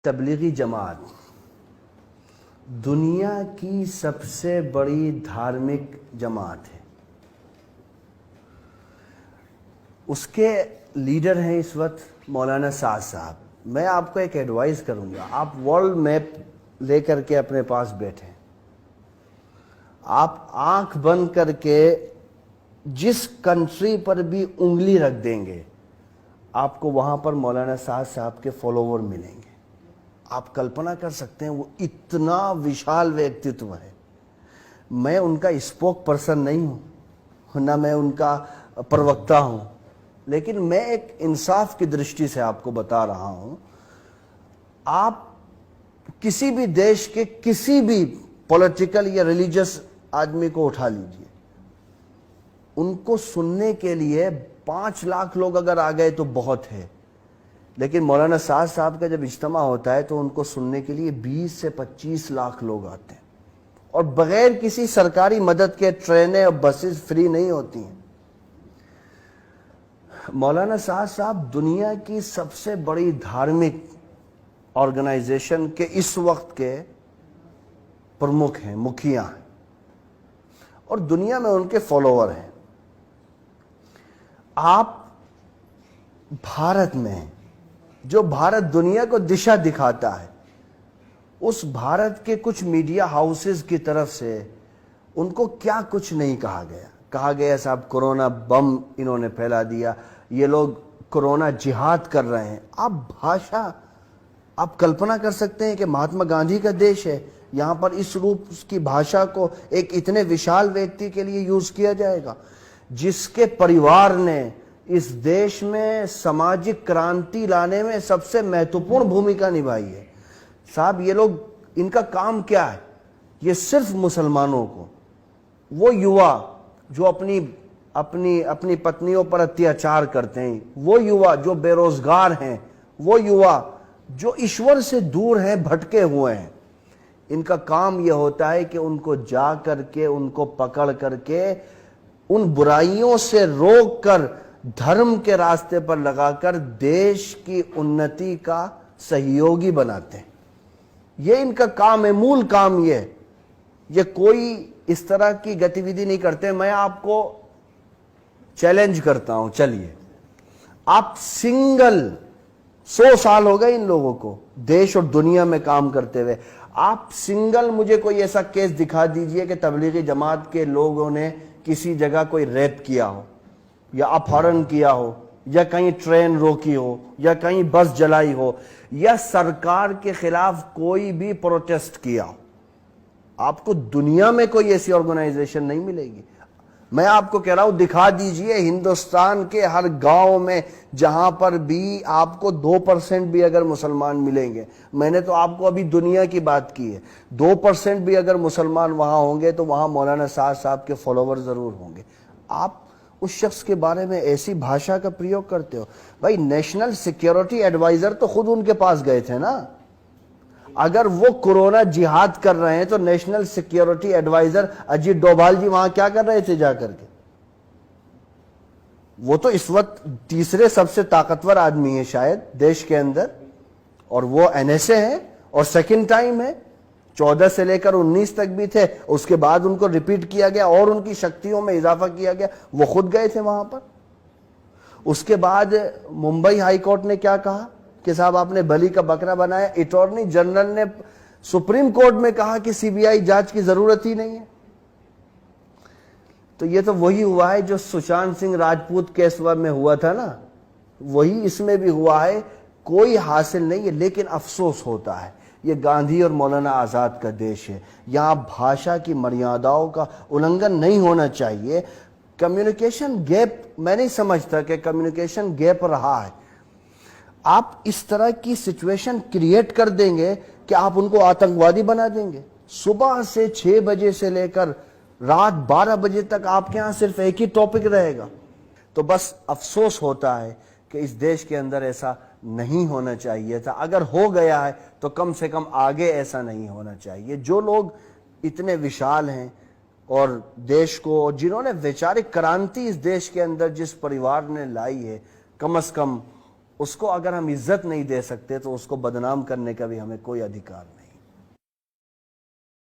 तबलीगी जमात दुनिया की सबसे बड़ी धार्मिक जमात है। उसके लीडर हैं इस वक्त मौलाना साद साहब। मैं आपको एक एडवाइस करूंगा, आप वर्ल्ड मैप लेकर के अपने पास बैठें, आप आंख बंद करके जिस कंट्री पर भी उंगली रख देंगे आपको वहां पर मौलाना साद साहब के फॉलोवर मिलेंगे। आप कल्पना कर सकते हैं, वो इतना विशाल व्यक्तित्व है। मैं उनका स्पोक पर्सन नहीं हूं, ना मैं उनका प्रवक्ता हूं, लेकिन मैं एक इंसाफ की दृष्टि से आपको बता रहा हूं। आप किसी भी देश के किसी भी पॉलिटिकल या रिलीजियस आदमी को उठा लीजिए, उनको सुनने के लिए 5 लाख लोग अगर आ गए तो बहुत है, लेकिन मौलाना साद साहब का जब इज्तिमा होता है तो उनको सुनने के लिए 20 से 25 लाख लोग आते हैं, और बगैर किसी सरकारी मदद के ट्रेनें और बसेस फ्री नहीं होती हैं। मौलाना साद साहब दुनिया की सबसे बड़ी धार्मिक ऑर्गेनाइजेशन के इस वक्त के प्रमुख हैं, मुखिया हैं, और दुनिया में उनके फॉलोअर हैं। आप भारत में, जो भारत दुनिया को दिशा दिखाता है, उस भारत के कुछ मीडिया हाउसेस की तरफ से उनको क्या कुछ नहीं कहा गया। कहा गया साहब कोरोना बम इन्होंने फैला दिया, ये लोग कोरोना जिहाद कर रहे हैं। आप कल्पना कर सकते हैं कि महात्मा गांधी का देश है, यहां पर इस रूप की भाषा को एक इतने विशाल व्यक्ति के लिए यूज किया जाएगा, जिसके परिवार ने इस देश में सामाजिक क्रांति लाने में सबसे महत्वपूर्ण भूमिका निभाई है। साहब ये लोग, इनका काम क्या है? ये सिर्फ मुसलमानों को, वो युवा जो अपनी पत्नियों पर अत्याचार करते हैं, वो युवा जो बेरोजगार हैं, वो युवा जो ईश्वर से दूर हैं, भटके हुए हैं, इनका काम यह होता है कि उनको जा करके, उनको पकड़ करके, उन बुराइयों से रोक कर धर्म के रास्ते पर लगाकर देश की उन्नति का सहयोगी बनाते हैं। ये इनका काम है, मूल काम ये कोई इस तरह की गतिविधि नहीं करते। मैं आपको चैलेंज करता हूं, चलिए आप सिंगल 100 साल हो गए इन लोगों को देश और दुनिया में काम करते हुए, आप सिंगल मुझे कोई ऐसा केस दिखा दीजिए कि तबलीगी जमात के लोगों ने किसी जगह कोई रेप किया हो, या अपहरण किया हो, या कहीं ट्रेन रोकी हो, या कहीं बस जलाई हो, या सरकार के खिलाफ कोई भी प्रोटेस्ट किया हो। आपको दुनिया में कोई ऐसी ऑर्गेनाइजेशन नहीं मिलेगी। मैं आपको कह रहा हूं, दिखा दीजिए हिंदुस्तान के हर गांव में जहां पर भी आपको 2% भी अगर मुसलमान मिलेंगे, मैंने तो आपको अभी दुनिया की बात की है, 2% भी अगर मुसलमान वहां होंगे तो वहां मौलाना साद साहब के फॉलोवर जरूर होंगे। आप उस शख्स के बारे में ऐसी भाषा का प्रयोग करते हो। भाई नेशनल सिक्योरिटी एडवाइजर तो खुद उनके पास गए थे ना। अगर वो कोरोना जिहाद कर रहे हैं तो national security adviser Ajit Doval ji वहां क्या कर रहे थे जाकर के? वो तो इस वक्त तीसरे सबसे ताकतवर आदमी है शायद देश के अंदर, और वो एनएसए है, और सेकंड टाइम है। 14 से लेकर 19 तक भी थे, उसके बाद उनको रिपीट किया गया और उनकी शक्तियों में इजाफा किया गया। वो खुद गए थे वहां पर। उसके बाद मुंबई हाई कोर्ट ने क्या कहा कि साहब आपने बलि का बकरा बनाया। अटॉर्नी जनरल ने सुप्रीम कोर्ट में कहा कि सीबीआई जांच की जरूरत ही नहीं है। तो ये तो वही हुआ है जो सुशांत सिंह राजपूत केस में हुआ था ना, वही इसमें भी हुआ है। कोई हासिल नहीं है, लेकिन अफसोस होता है, ये गांधी और मौलाना आजाद का देश है। यहां भाषा की मर्यादाओं का उल्लंघन नहीं होना चाहिए। कम्युनिकेशन गैप, मैं नहीं समझता कि कम्युनिकेशन गैप रहा है। आप इस तरह की सिचुएशन क्रिएट कर देंगे कि आप उनको आतंकवादी बना देंगे। सुबह से 6 बजे से लेकर रात 12 बजे तक आपके यहां सिर्फ एक ही टॉपिक रहेगा। तो बस अफसोस होता है कि इस देश के अंदर ऐसा नहीं होना चाहिए था। अगर हो गया है तो कम से कम आगे ऐसा नहीं होना चाहिए। जो लोग इतने विशाल हैं और देश को, जिन्होंने वैचारिक क्रांति इस देश के अंदर जिस परिवार ने लाई है, कम से कम उसको अगर हम इज्जत नहीं दे सकते तो उसको बदनाम करने का भी हमें कोई अधिकार नहीं।